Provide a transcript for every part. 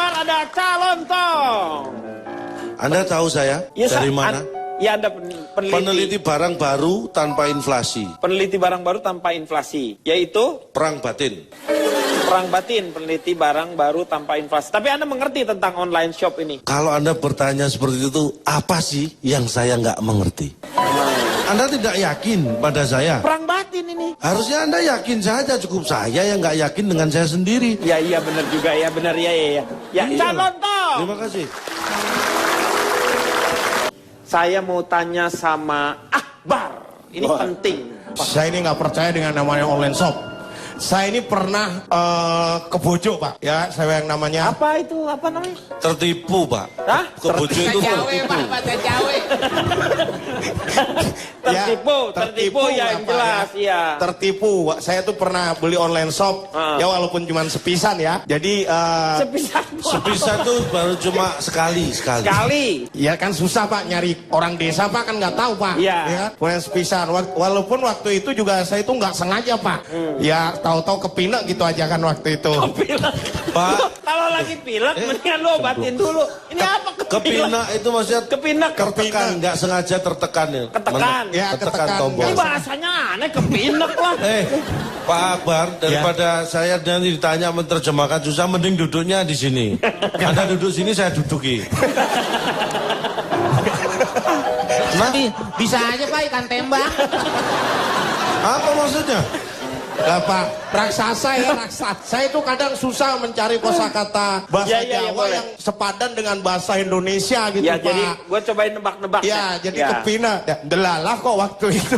kabar ada Calontong? Anda tahu saya Ya, dari mana? Ya, Anda peneliti. Peneliti barang baru tanpa inflasi. Peneliti barang baru tanpa inflasi, yaitu Perang batin. perang batin, peneliti barang baru tanpa inflasi. Tapi Anda mengerti tentang online shop ini? Kalau Anda bertanya seperti itu, apa sih yang saya nggak mengerti? Anda tidak yakin pada saya? Perang batin ini. Harusnya Anda yakin saja, cukup saya yang nggak yakin dengan saya sendiri. Ya, iya benar juga ya, benar ya. Ya, Iya. Calontong. Terima kasih. Saya mau tanya sama Akbar. Ini penting. Saya ini nggak percaya dengan namanya online shop. Saya ini pernah ke Bojo, Pak. Ya, saya yang namanya. Apa itu? Apa namanya? Tertipu, Pak. Hah? Kebojo itu tertipu. Tertipu ya yang Pak, jelas, ya. Tertipu. Saya tuh pernah beli online shop. Ya walaupun cuma sepisan ya. Jadi Sepisah tuh baru cuma sekali. ya kan susah, Pak, nyari orang desa, Pak, kan nggak tahu, Pak. Iya. Ya, kemudian sepisan. Walaupun waktu itu juga saya itu nggak sengaja, Pak. Ya tahu-tahu kepinak gitu aja kan waktu itu. Pak, Kalau lagi pilek, mendingan lu obatin dulu. Ini apa kepinak itu maksudnya Kepinak. tertekan, nggak sengaja tertekan ya. Ketekan. Ya, ketekan. tombol. Ini bahasanya aneh, kepinak lah. Pak Akbar, daripada saya nanti ditanya menerjemahkan susah, mending duduknya di sini. Anda duduk sini, saya duduki. Bisa aja Pak ikan tembak. Apa maksudnya? Lah, Pak, raksasa ya, raksasa. Saya itu kadang susah mencari kosakata bahasa Jawa boleh. yang sepadan dengan bahasa Indonesia gitu, Ya, Pak. jadi gue cobain nebak-nebak. Ya, jadi kepina. Ya, delalah kok waktu itu.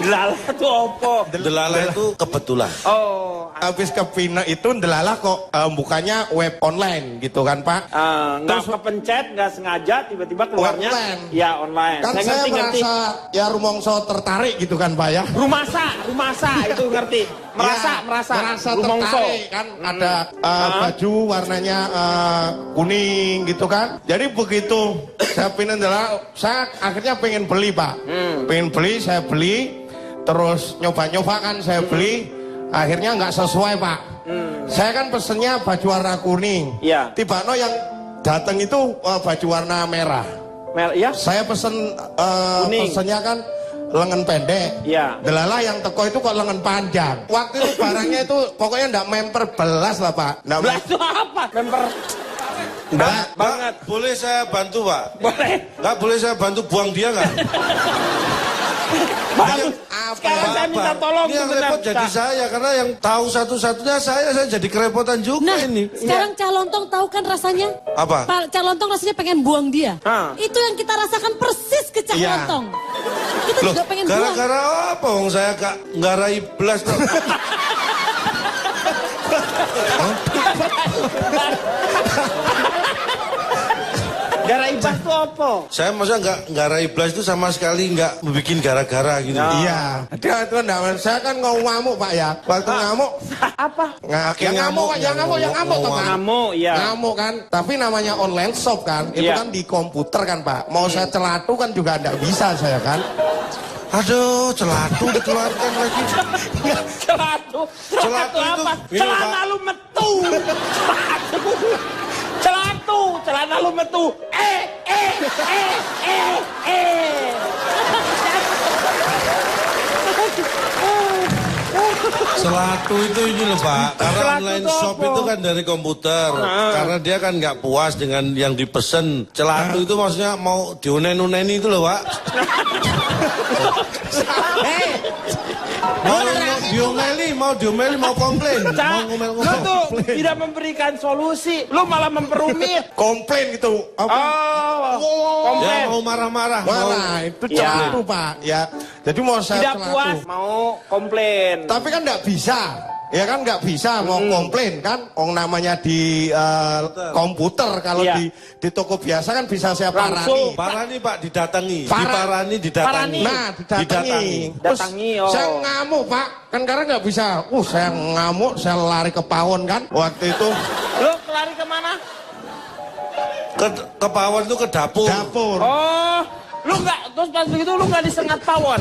Delalah tuh opo. Delala itu kebetulan. Oh, Habis kepina itu delalah kok bukannya web online gitu kan, Pak. nggak kepencet, nggak sengaja, tiba-tiba keluarnya. Online. Ya, online. Kan saya merasa ya rumongso tertarik gitu kan, Pak ya. Rumasa itu ngerti. Merasa rumongso. tertarik kan, ada baju warnanya kuning gitu kan. Jadi begitu saya pindah adalah saya akhirnya pengen beli, Pak. Pengen beli, saya beli, terus nyoba-nyoba kan saya beli, akhirnya nggak sesuai, Pak. Saya kan pesennya baju warna kuning. Iya. Tiba-tiba yang datang itu baju warna merah. Ya. Saya pesen Kuning. pesennya kan lengan pendek. Iya. Delala yang teko itu kok lengan panjang. Waktu itu barangnya itu pokoknya ndak memper belas lah, Pak. Ndak Belas itu apa? Member. ndak. Banget. Boleh saya bantu, Pak? Boleh. Nggak boleh saya bantu buang dia nggak? Bagus. Apa, Sekarang saya minta tolong Ini yang sebentar. repot jadi saya, karena yang tahu satu-satunya saya jadi kerepotan juga Nah, ini. sekarang Calontong tahu kan rasanya? Apa? Pak Calontong rasanya pengen buang dia. Ah. Itu yang kita rasakan persis ke Calontong. Kita Loh, juga pengen buang. gara-gara apa? Wong saya nggak raih belas. Gara ibas tuh apa? Saya maksudnya nggak raih belas itu sama sekali nggak bikin gara-gara gitu. Iya. Dia itu ndak, saya kan ngamuk, Pak ya. Waktu ngamuk Apa? yang ngamuk, Pak, yang ngamuk toh, Pak. Ngamuk, ya. Ngamuk kan. Tapi namanya online shop kan. Itu Iya. kan di komputer kan, Pak. Mau saya celatu kan juga ndak bisa saya kan. Aduh, celatu dikeluarkan lagi. Celatu Celatu itu- apa? Ini, Celana Pak. lu metu. Celana lu metu. Celatu itu ini loh, Pak. Karena Celatu online itu shop apa? itu kan dari komputer. Karena dia kan nggak puas dengan yang dipesen. Celatu itu maksudnya mau diunen-uneni itu loh, Pak. Mau diomeli, mau komplain. Mau Lu ngomel-ngomel. tuh tidak memberikan solusi. Lu malah memperumit. Komplain gitu. Apa? Oh, Ya komplain. mau marah-marah. Mana itu Ya. celatu, Pak. Ya. Jadi mau saya Tidak celatu. puas, mau komplain. Tapi kan nggak bisa. Ya kan nggak bisa mau komplain kan. Namanya di komputer. Kalau Iya. di toko biasa kan bisa saya Langsung. parani. Parani, Pak, didatangi. Parani. Didatangi. Nah, didatangi. Terus Datangi, oh. saya ngamuk, Pak. Kan karena nggak bisa. Saya ngamuk, saya lari ke pawon kan. Waktu itu Lu lari kemana? Ke pawon itu ke dapur. dapur. Oh, lu nggak, terus pas begitu lu nggak disengat pawon.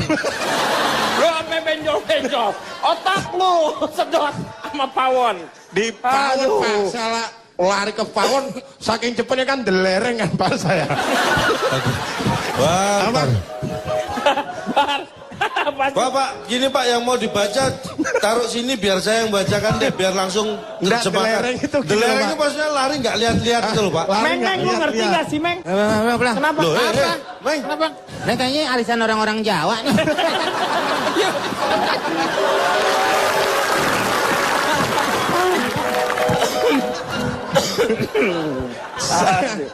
Lu sampai benjol-benjol. Otak lu sedot sama pawon. Di pawon, Aduh. Pak. Salah. lari ke pawon, saking cepetnya kan delereng kan Pak saya. Wah, Apa? Bapak, gini Pak, yang mau dibaca taruh sini biar saya yang bacakan deh, biar langsung Nggak, terjemahkan. delereng itu gini, Delereng Pak. itu maksudnya lari nggak lihat-lihat gitu loh Pak. Lari Meng, nggak Meng, lu ngerti lihat-lihat. gak sih, Meng? Kenapa? Loh, Meng. Kenapa? Nah, kayaknya arisan orang-orang Jawa nih.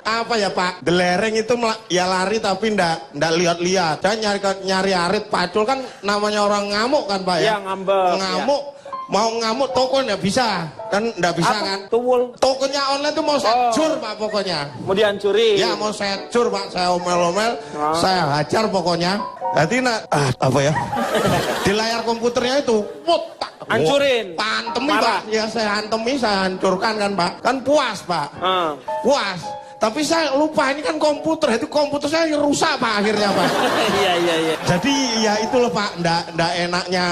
Apa ya Pak? Delereng itu ya lari tapi ndak lihat-lihat. Saya nyari arit pacul kan namanya orang ngamuk kan Pak ya? Iya, ngambek, Ngamuk. Mau ngamuk toko ndak bisa. Kan ndak bisa Apa? kan? Tuwul. Tokonya online tuh mau saya cur Pak pokoknya. Mau dihancurin. Ya mau saya cur Pak, saya omel-omel, saya hajar pokoknya. Jadi apa ya? Di layar komputernya itu, tak Hancurin. Pantemi Marah. Pak, ya saya hantemi, saya hancurkan kan Pak. Kan puas Pak, puas. Tapi saya lupa ini kan komputer, itu komputer saya rusak Pak akhirnya Pak. Iya. Jadi ya itu loh Pak, ndak enaknya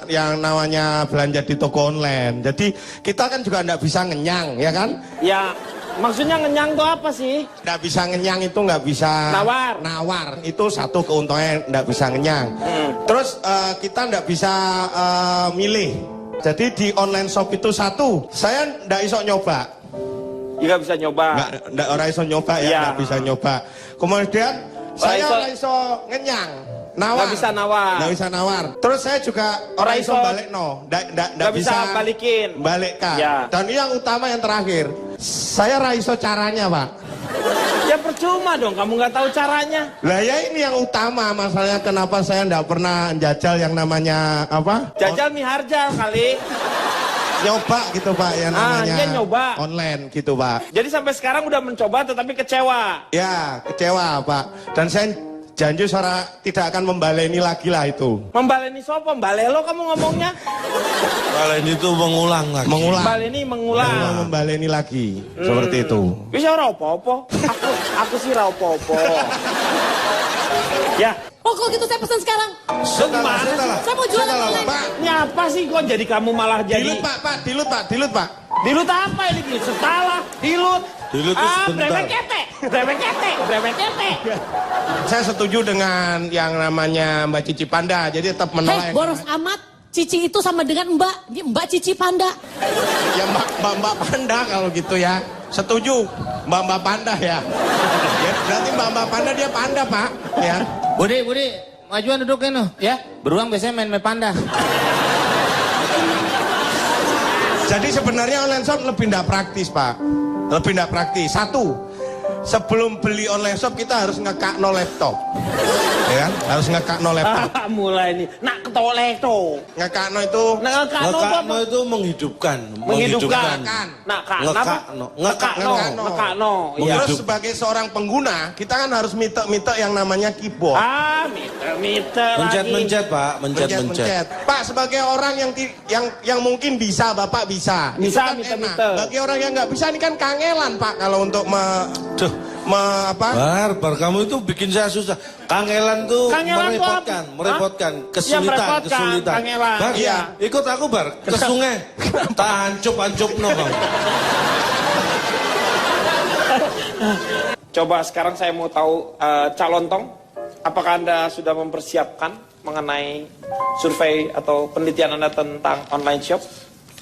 yang namanya belanja di toko online. Jadi kita kan juga ndak bisa ngenyang, ya kan? Ya, maksudnya ngenyang tuh apa sih? Nggak bisa ngenyang itu nggak bisa nawar itu satu keuntungannya nggak bisa ngenyang. Terus kita nggak bisa milih. Jadi di online shop itu satu, saya nggak iso nyoba. Juga bisa nyoba. Nggak orang iso nyoba ya, Iya. nggak bisa nyoba. Kemudian saya iso- orang iso ngenyang. Nawar. Nggak bisa nawar. Nggak bisa nawar. Terus saya juga orang iso balik no. Nggak bisa balikin. Balikkan. Ya. Dan yang utama yang terakhir, saya raiso caranya Pak. Ya percuma dong, kamu nggak tahu caranya. Lah ya ini yang utama masalahnya kenapa saya nggak pernah jajal yang namanya apa? Jajal miharjal kali. Nyoba gitu Pak yang namanya dia nyoba. online gitu Pak. Jadi sampai sekarang udah mencoba tetapi kecewa. Ya kecewa Pak. Dan saya janji seorang tidak akan membaleni lagi lah itu. Membaleni sopo? Balelo kamu ngomongnya? Kalau ini tuh mengulang lagi. Mengulang. Baleni Mau mengulang. membaleni lagi seperti itu. Bisa ora apa-apa. Aku sih ora apa-apa. Ya, Oh kalau gitu saya pesan sekarang. Setelah. Saya mau jualan online. Pak, ini apa sih kok jadi kamu malah dilut jadi Pak, dilut Pak. dilut apa ini? Setala, dilut. Dilut itu sebentar. Brewek kete. Saya setuju dengan yang namanya Mbak Cici Panda. Jadi tetap menolak. Boros amat. Cici itu sama dengan Mbak. Ini Mbak Cici Panda. Ya Mbak Panda kalau gitu ya. Setuju. Mbak Panda ya. Ya berarti Mbak Panda dia panda Pak. Ya. Budi, majuan duduknya no. Ya, beruang biasanya main panda. Jadi sebenarnya online shop lebih tidak praktis Pak. Lebih tidak praktis. Satu, sebelum beli online shop kita harus ngekakno laptop. Ya kan? Harus ngekakno laptop. Mulai nih. Nak ketolek tuh. Ngekakno itu Ngekakno itu menghidupkan. Menghidupkan. Nak ngekakno. Iya. Terus sebagai seorang pengguna, kita kan harus mite yang namanya keyboard. Meter lagi. Mencet Pak, mencet. Pak, sebagai orang yang mungkin bisa, Bapak bisa. Bisa, Itu kan enak. mite. Bagi orang yang nggak bisa, ini kan kangelan Pak kalau untuk Duh, Bar, kamu itu bikin saya susah. Kangelan tuh Kangelan tuh merepotkan, Hah? kesulitan. Kangelan. Bar, Iya. ikut aku Bar ke sungai. Tak hancup no kamu. Coba sekarang saya mau tahu calon tong, apakah Anda sudah mempersiapkan mengenai survei atau penelitian Anda tentang online shop?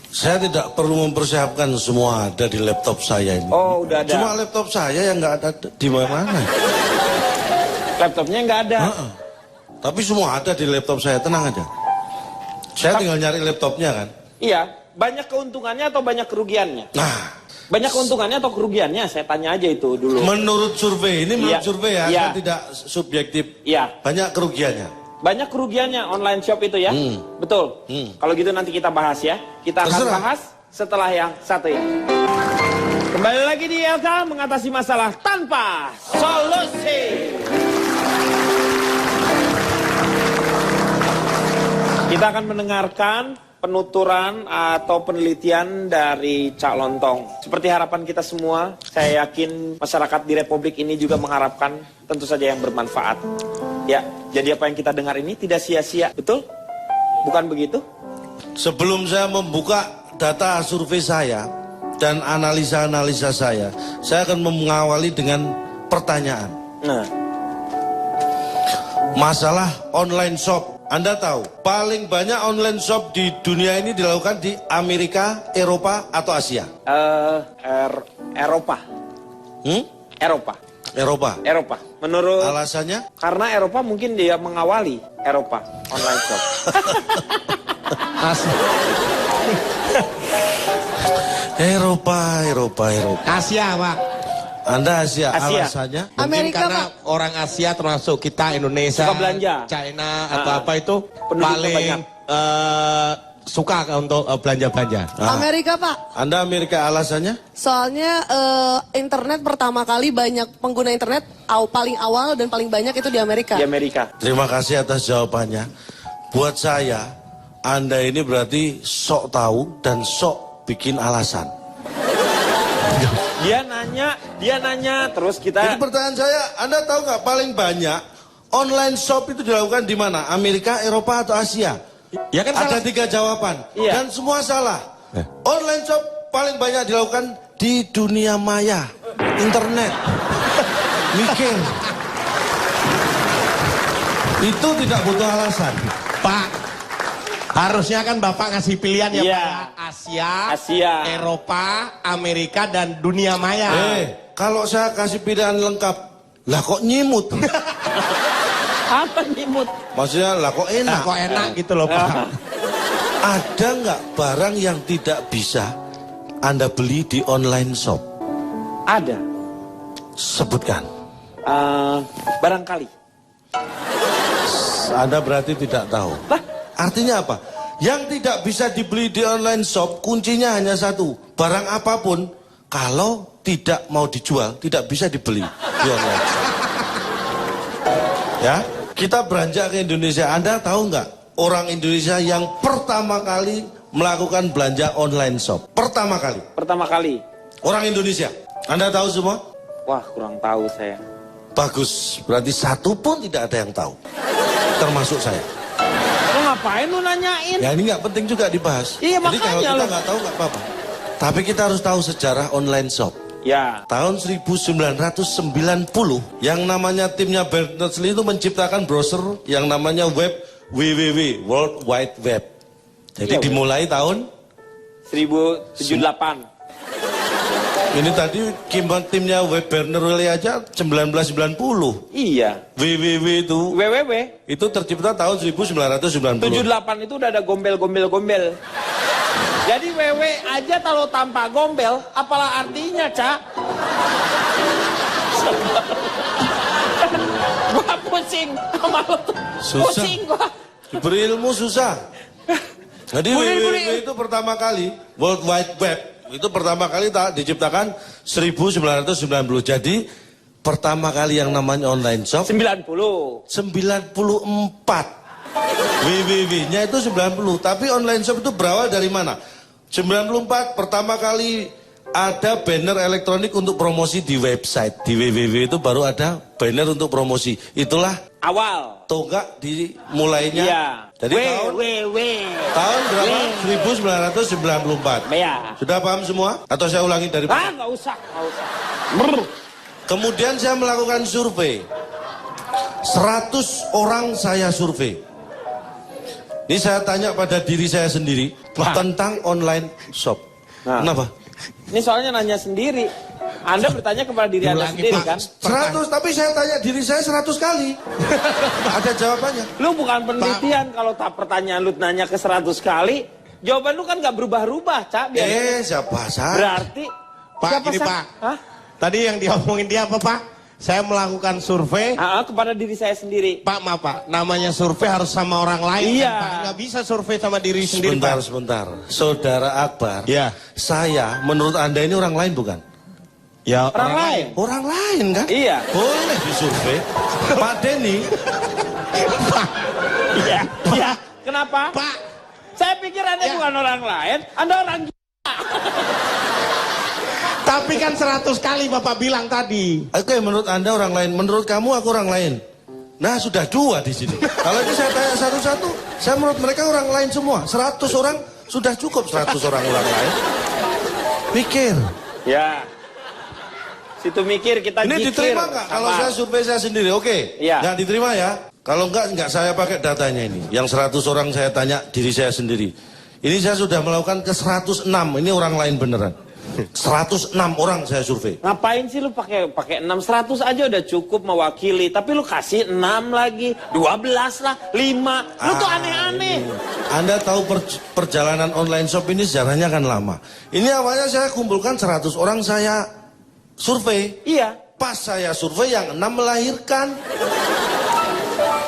Saya tidak perlu mempersiapkan, semua ada di laptop saya ini. Oh, udah ada. Cuma laptop saya yang nggak ada di mana. Laptopnya nggak ada. Heeh. Tapi semua ada di laptop saya, tenang aja. Saya tinggal nyari laptopnya kan. Iya, banyak keuntungannya atau banyak kerugiannya? Nah, Banyak keuntungannya atau kerugiannya? Saya tanya aja itu dulu. menurut survei, ini menurut Iya. survei ya, Iya. saya tidak subjektif. Iya. Banyak kerugiannya. Banyak kerugiannya online shop itu ya? Betul. Kalau gitu nanti kita bahas ya. Kita akan Terserah. bahas setelah yang satu ini. Kembali lagi di LK mengatasi masalah tanpa solusi. Kita akan mendengarkan penuturan atau penelitian dari Cak Lontong. Seperti harapan kita semua, saya yakin masyarakat di Republik ini juga mengharapkan tentu saja yang bermanfaat. Ya, jadi apa yang kita dengar ini tidak sia-sia, betul? Bukan begitu? Sebelum saya membuka data survei saya, dan analisa-analisa saya akan mengawali dengan pertanyaan. Nah, Masalah online shop. Anda tahu, paling banyak online shop di dunia ini dilakukan di Amerika, Eropa, atau Asia? Eropa. Eropa. Eropa. Eropa. Menurut Alasannya? karena Eropa mungkin dia mengawali Eropa online shop. Eropa. Asia, Pak. Anda Asia. Asia. Alasannya? Mungkin Amerika, karena Pak. orang Asia termasuk kita Indonesia, Suka belanja. China atau apa itu Penduduknya paling banyak. suka untuk belanja-belanja. Amerika, Pak. Anda Amerika, alasannya? Soalnya internet pertama kali banyak pengguna internet paling awal dan paling banyak itu di Amerika. Di Amerika. Terima kasih atas jawabannya. Buat saya, Anda ini berarti sok tahu dan sok bikin alasan. Dia nanya, terus Jadi kita pertanyaan saya, Anda tahu nggak paling banyak online shop itu dilakukan di mana? Amerika, Eropa, atau Asia? Ya kan Ada salah. 3 jawaban Iya. dan semua salah. Online shop paling banyak dilakukan di dunia maya, internet. Mikir. Itu tidak butuh alasan. Pak, harusnya kan Bapak ngasih pilihan ya, Iya. Pak, ya. Asia, Asia. Eropa, Amerika, dan dunia maya. Kalau saya kasih pilihan lengkap, lah kok nyimut? apa nyimut? Maksudnya lah kok Nah, enak? kok enak gitu loh, Pak. Ada nggak barang yang tidak bisa Anda beli di online shop? Ada. Sebutkan. Barangkali. Anda berarti tidak tahu. Lah, Artinya apa? Yang tidak bisa dibeli di online shop, kuncinya hanya satu. Barang apapun, kalau tidak mau dijual, tidak bisa dibeli di online shop. Ya, kita beranjak ke Indonesia. Anda tahu nggak orang Indonesia yang pertama kali melakukan belanja online shop? Pertama kali. pertama kali. Orang Indonesia. Anda tahu semua? Wah, kurang tahu saya. Bagus. Berarti satu pun tidak ada yang tahu. Termasuk saya. Lu ngapain lu nanyain? Ya ini nggak penting juga dibahas. Iya, Jadi kalau makanya kita loh. nggak tahu nggak apa-apa. Tapi kita harus tahu sejarah online shop. Ya. Tahun 1990 yang namanya timnya Berners-Lee itu menciptakan browser yang namanya web WWW, World Wide Web. Jadi Iya, dimulai tahun 1078. ini tadi timnya web Berners-Lee aja 1990. Iya. WWW WWW itu tercipta tahun 1990. 78 itu udah ada gombel. Jadi WW aja kalau tanpa gombel, apalah artinya, Cak? Gua pusing sama lu tuh. Susah. Pusing gua. Berilmu susah. Jadi Budi. WWW itu pertama kali World Wide Web itu pertama kali diciptakan 1990. Jadi pertama kali yang namanya online shop 90. 94. WWW-nya itu 90. Tapi online shop itu berawal dari mana? 94 pertama kali ada banner elektronik untuk promosi di website. Di WWW itu baru ada banner untuk promosi. Itulah Awal. tonggak dimulainya. Iya. Jadi tahun berapa? 1994. Ya. Sudah paham semua? Atau saya ulangi dari Nggak usah. Brr. Kemudian saya melakukan survei. 100 orang saya survei. Ini saya tanya pada diri saya sendiri tentang online shop. Nah. Kenapa? Ini soalnya nanya sendiri. Anda bertanya kepada diri Anda Diulangi, sendiri Pak. kan? 100, tapi saya tanya diri saya 100 kali. Ada jawabannya. Lu bukan penelitian kalau tak pertanyaan lu nanya ke 100 kali, jawaban lu kan nggak berubah-ubah, Cak. Siapa saya? Berarti Pak, siapa, ini Sa? Pak. Hah? Tadi yang diomongin dia apa, Pak? Saya melakukan survei. Kepada diri saya sendiri. Pak, maaf Pak, namanya survei harus sama orang lain. Iya. Kan, Pak? Nggak bisa survei sama diri sendiri, Pak. Sebentar. Saudara Akbar. Ya. Saya, menurut Anda ini orang lain bukan? Ya, Orang lain. Orang lain kan? Iya. Boleh disurvei. Pak Denny. Iya. Iya. Kenapa? Pak, Saya pikir Anda Ya. bukan orang lain, Anda orang tapi kan 100 kali Bapak bilang tadi. Oke, menurut Anda orang lain. Menurut kamu aku orang lain. Nah, sudah 2 di sini. Kalau ini saya tanya satu-satu, saya menurut mereka orang lain semua. 100 orang sudah cukup 100 orang lain. Pikir. Ya. Situ mikir, kita Ini jikir. diterima nggak? Kalau Sabar. saya survei saya sendiri, oke? Iya. Nggak diterima ya? Kalau nggak saya pakai datanya ini. Yang 100 orang saya tanya diri saya sendiri. Ini saya sudah melakukan ke 106. Ini orang lain beneran. 106 orang saya survei. Ngapain sih lu pakai 600 aja udah cukup mewakili, tapi lu kasih 6 lagi, 12 lah, 5. Lu tuh aneh-aneh. Anda tahu perjalanan online shop ini sejarahnya kan lama. Ini awalnya saya kumpulkan 100 orang saya survei. Iya. Pas saya survei yang 6 melahirkan.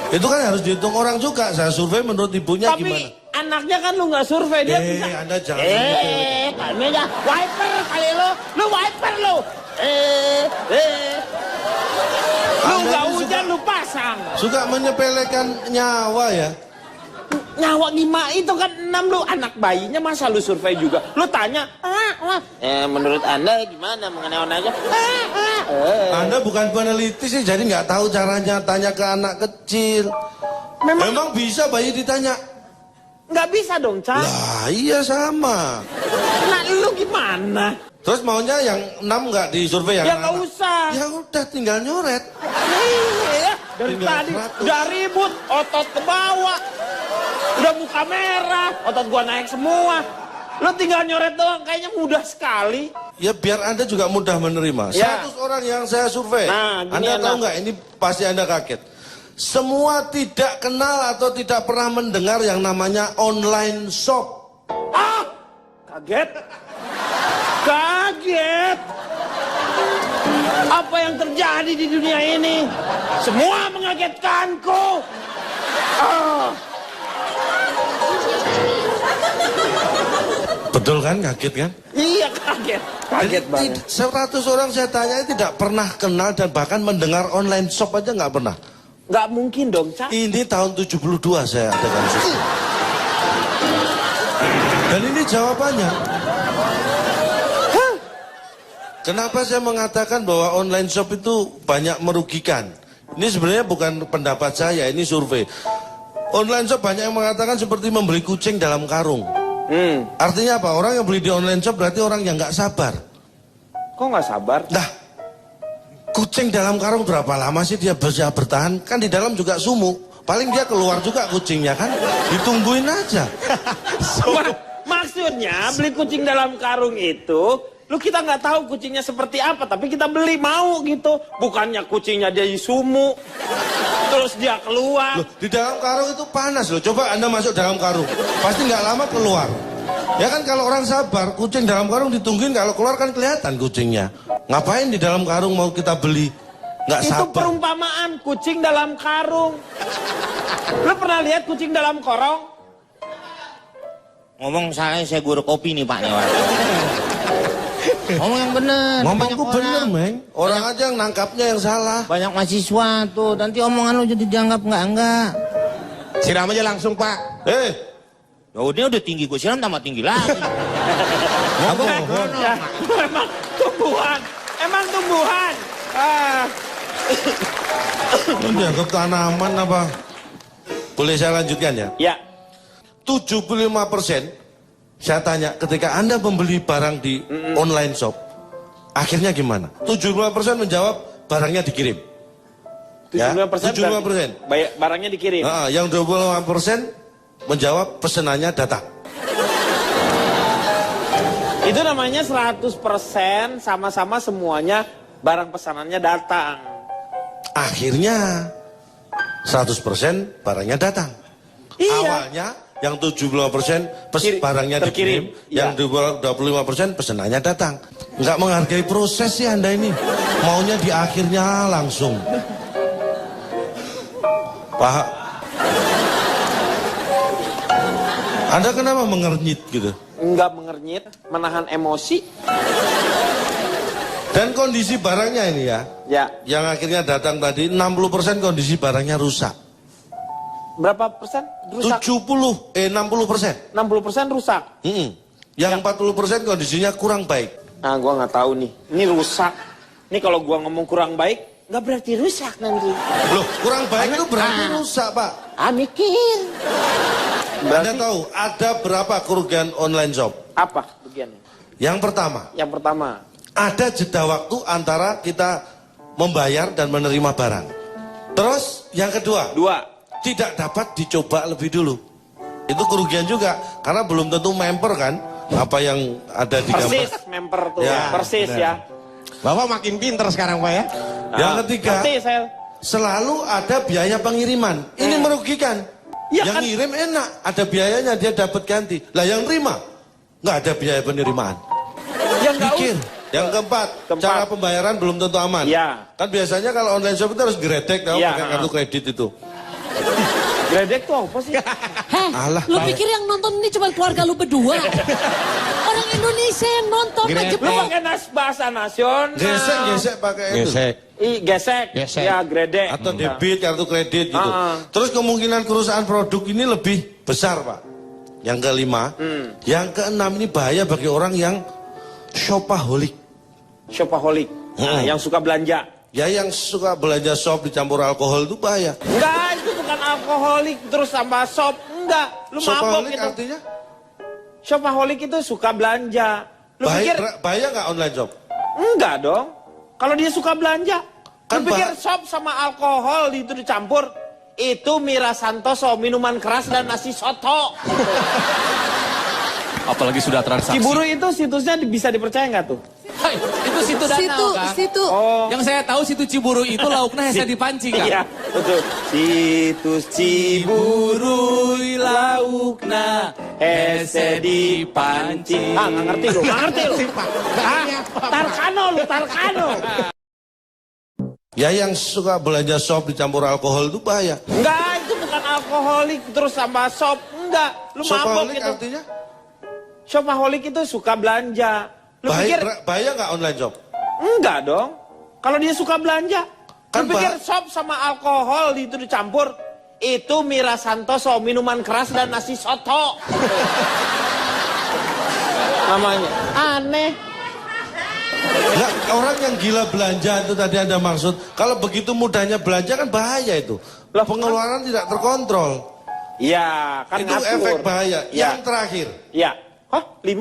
Itu kan harus dihitung orang juga. Saya survei menurut ibunya Tapi gimana? anaknya kan lu nggak survei, dia bisa. Anda jangan Kami aja wiper kali lu wiper lu. Lu Anda nggak ini hujan lu pasang. suka menyepelekan nyawa ya. Nyawa gimana itu kan 6 lu anak bayinya masa lu survei juga. Lu tanya, menurut Anda gimana mengenai online? Anda bukan peneliti sih, jadi nggak tahu caranya tanya ke anak kecil. Memang bisa bayi ditanya? Nggak bisa dong, Cak. Lah iya sama. Nah, lu gimana? Terus maunya yang 6 nggak disurvei yang Ya nggak anak? usah. Ya udah tinggal nyoret. Iya, dari Tinggal tadi 100. udah ribut, otot ke bawah. Udah muka merah, otot gua naik semua. Lu tinggal nyoret doang, kayaknya mudah sekali. Ya biar Anda juga mudah menerima. Ya. 100 orang yang saya survei. Nah, gini Anda tahu enak. nggak? Ini pasti Anda kaget. Semua tidak kenal atau tidak pernah mendengar yang namanya online shop. Ah, kaget. Kaget. Apa yang terjadi di dunia ini? Semua mengagetkanku. Ah. Betul kan? Kaget kan? Iya, kaget. Kaget Jadi, banget. 100 orang saya tanya tidak pernah kenal dan bahkan mendengar online shop aja nggak pernah. Nggak mungkin dong, Cak. Ini tahun 72 saya adakan survei. Dan ini jawabannya. Kenapa saya mengatakan bahwa online shop itu banyak merugikan? Ini sebenarnya bukan pendapat saya, ini survei. Online shop banyak yang mengatakan seperti membeli kucing dalam karung. Artinya apa? Orang yang beli di online shop berarti orang yang nggak sabar. Kok nggak sabar? Nah, kucing dalam karung berapa lama sih dia bisa bertahan? Kan di dalam juga sumuk. Paling dia keluar juga kucingnya kan? Ditungguin aja. Maksudnya beli kucing dalam karung itu, lu kita nggak tahu kucingnya seperti apa, tapi kita beli mau gitu. Bukannya kucingnya dia sumuk, terus dia keluar. Loh, di dalam karung itu panas loh. Coba Anda masuk dalam karung, pasti nggak lama keluar. Ya kan kalau orang sabar, kucing dalam karung ditungguin, kalau keluar kan kelihatan kucingnya. Ngapain di dalam karung mau kita beli? Nggak Itu sabar. perumpamaan kucing dalam karung. Lu pernah lihat kucing dalam korong? Ngomong saya guru kopi nih Pak nih. Ngomong yang bener. Ngomongku Banyak bener, orang. Meng. Orang aja yang nangkapnya yang salah. Banyak mahasiswa tuh, nanti omongan lu jadi dianggap enggak. Siram aja langsung, Pak. Ya udah tinggi gue siram tambah tinggi lagi. Ya, emang tumbuhan. Emang tumbuhan. Ah. Ini dianggap tanaman apa? Boleh saya lanjutkan ya? Ya, 75% saya tanya ketika Anda membeli barang di online shop, akhirnya gimana? 75% menjawab barangnya dikirim. 75%. 75%. Barangnya dikirim. Nah, yang 25% menjawab pesenannya datang. Itu namanya 100% sama-sama semuanya barang pesanannya datang. Akhirnya 100% barangnya datang. Iya. Awalnya yang 75% barangnya terkirim. dikirim, yang 25% pesenannya datang. Nggak menghargai proses sih Anda ini. Maunya di akhirnya langsung. Pak, Anda kenapa mengernyit gitu? Enggak mengernyit, menahan emosi. Dan kondisi barangnya ini ya, Ya, yang akhirnya datang tadi 60% kondisi barangnya rusak. berapa persen rusak? 60%. 60% rusak. Yang 40% kondisinya kurang baik. Nah, gua nggak tahu nih. Ini rusak. Ini kalau gua ngomong kurang baik, nggak berarti rusak nanti. Loh, kurang baik itu berarti rusak, Pak. Mikir. Anda tahu ada berapa kerugian online shop? Apa bagiannya? Yang pertama, ada jeda waktu antara kita membayar dan menerima barang. Terus yang kedua, tidak dapat dicoba lebih dulu. Itu kerugian juga, karena belum tentu member kan, apa yang ada di gambar. Persis, member tuh, Ya, persis benar. ya. Bapak makin pinter sekarang Pak ya. Yang ketiga, Ngerti saya. selalu ada biaya pengiriman. Ini merugikan. Ya Yang kan? ngirim enak, ada biayanya, dia dapat ganti. Lah yang terima, nggak ada biaya penerimaan. Ya nggak Bikin. usah. Yang keempat, cara pembayaran belum tentu aman. Ya. Kan biasanya kalau online shop itu harus gredek, tahu, Ya. pakai kartu kredit itu. Gredek tuh apa sih? Heh, Alah, lu Pak. pikir yang nonton ini cuma keluarga lu berdua? Orang Indonesia yang nonton Gredek. aja Lu pakai bahasa nasional. Gesek pakai itu. Gesek. Gesek. Ya, gredek. Atau debit, kartu kredit gitu. Terus kemungkinan kerusakan produk ini lebih besar, Pak. Yang kelima, yang keenam ini bahaya bagi orang yang shopaholic. Shopaholic. Nah, yang suka belanja. Ya yang suka belanja shop dicampur alkohol itu bahaya. Enggak, itu bukan alkoholik terus sama shop. Enggak, lu mabok Shopaholic itu. artinya Shopaholic itu suka belanja. Lu pikir bahaya nggak online shop? enggak dong? Kalau dia suka belanja, Kan lu pikir shop sama alkohol itu dicampur? Itu Mira Santoso, minuman keras dan nasi soto. Apalagi sudah transaksi. Ciburu itu situsnya bisa dipercaya nggak tuh? Hai, itu situ danau, Kang. Situ. Yang saya tahu situ Ciburu itu lauknya hanya dipancing, Kang. Iya, betul. Situs Ciburu laukna hese dipancing. Ah, nggak ngerti lu, nggak ngerti lu. Ah, Tarkano lu, Tarkano. Ya yang suka belanja shop dicampur alkohol itu bahaya. Enggak, itu bukan alkoholik terus sama shop. Enggak, lu mabok Shopaholic itu. artinya Shopaholic itu suka belanja. Lu pikir bahaya nggak online shop? enggak dong? Kalau dia suka belanja, Kan lu pikir shop sama alkohol itu dicampur? Itu Mira Santoso, minuman keras dan nasi soto. Namanya. Aneh. Nggak, orang yang gila belanja itu tadi ada maksud. Kalau begitu mudahnya belanja kan bahaya itu. Loh, Pengeluaran tidak terkontrol. Iya, kan Itu ngatur. efek bahaya. Ya. Yang terakhir. Ya. Hah? 5?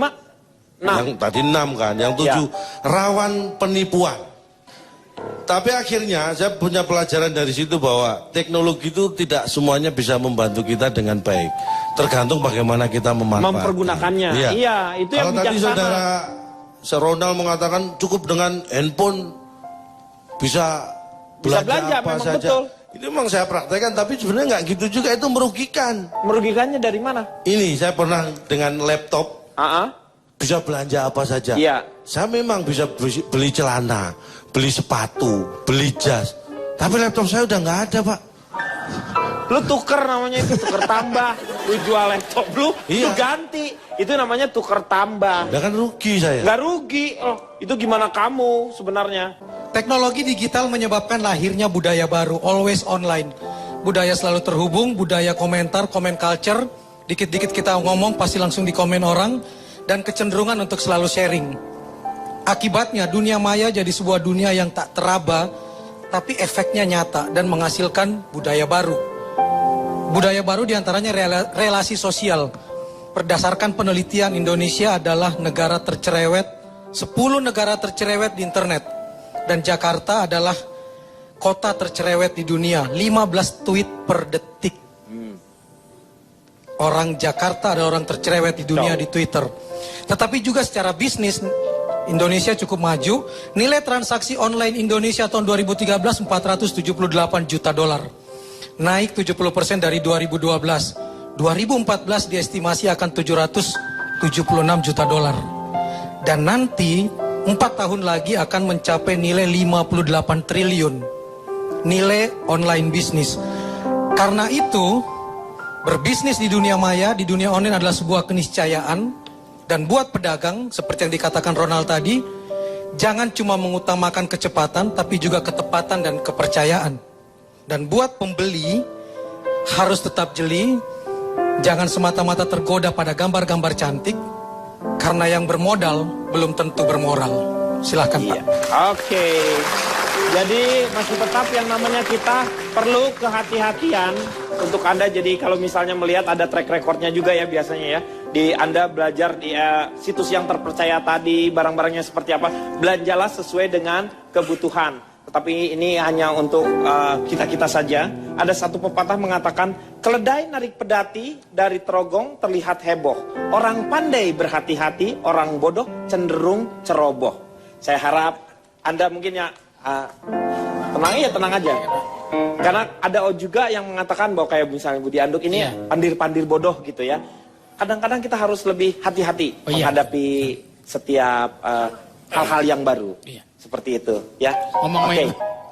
Nah. Yang tadi 6 kan, yang 7 rawan penipuan. Tapi akhirnya saya punya pelajaran dari situ bahwa teknologi itu tidak semuanya bisa membantu kita dengan baik. Tergantung bagaimana kita memanfaatkan. Mempergunakannya. Iya, itu yang Kalau tadi bijaksana. saudara Ronald mengatakan cukup dengan handphone bisa belanja apa memang saja. betul. Ini memang saya praktekkan, tapi sebenarnya nggak gitu juga, itu merugikan. Merugikannya dari mana? Ini saya pernah dengan laptop bisa belanja apa saja. Iya. Saya memang bisa beli celana, beli sepatu, beli jas. Tapi laptop saya udah nggak ada, Pak. Lu tuker namanya itu, tuker tambah. Lu jual laptop lu, Iya. lu ganti. Itu namanya tuker tambah. Ya kan rugi saya. Nggak rugi. Oh, itu gimana kamu sebenarnya? Teknologi digital menyebabkan lahirnya budaya baru, always online. Budaya selalu terhubung, budaya komentar, comment culture. Dikit-dikit kita ngomong pasti langsung dikomen orang. Dan kecenderungan untuk selalu sharing. Akibatnya dunia maya jadi sebuah dunia yang tak teraba, tapi efeknya nyata dan menghasilkan budaya baru. Budaya baru diantaranya relasi sosial. Berdasarkan penelitian, Indonesia adalah negara tercerewet, 10 negara tercerewet di internet. Dan Jakarta adalah kota tercerewet di dunia, 15 tweet per detik. Orang Jakarta adalah orang tercerewet di dunia di Twitter. Tetapi juga secara bisnis, Indonesia cukup maju. Nilai transaksi online Indonesia tahun 2013 $478 juta. Naik 70% dari 2012. 2014 diestimasi akan $776 juta. Dan nanti 4 tahun lagi akan mencapai nilai 58 triliun. Nilai online bisnis. Karena itu, berbisnis di dunia maya, di dunia online adalah sebuah keniscayaan. Dan buat pedagang, seperti yang dikatakan Ronald tadi, jangan cuma mengutamakan kecepatan, tapi juga ketepatan dan kepercayaan. Dan buat pembeli, harus tetap jeli, jangan semata-mata tergoda pada gambar-gambar cantik, karena yang bermodal belum tentu bermoral. Silahkan Pak. Oke. Jadi masih tetap yang namanya kita perlu kehati-hatian untuk Anda. Jadi kalau misalnya melihat ada track recordnya juga ya biasanya ya. Anda belajar di situs yang terpercaya tadi, barang-barangnya seperti apa. Belanjalah sesuai dengan kebutuhan. Tetapi ini hanya untuk kita-kita saja. Ada satu pepatah mengatakan, keledai narik pedati dari terogong terlihat heboh. Orang pandai berhati-hati, orang bodoh cenderung ceroboh. Saya harap Anda mungkin ya tenang aja. Karena ada juga yang mengatakan bahwa kayak misalnya Budi Anduk ini pandir-pandir bodoh gitu ya. Kadang-kadang kita harus lebih hati-hati menghadapi setiap hal-hal yang baru. Seperti itu ya. Ngomong-ngomong Oke.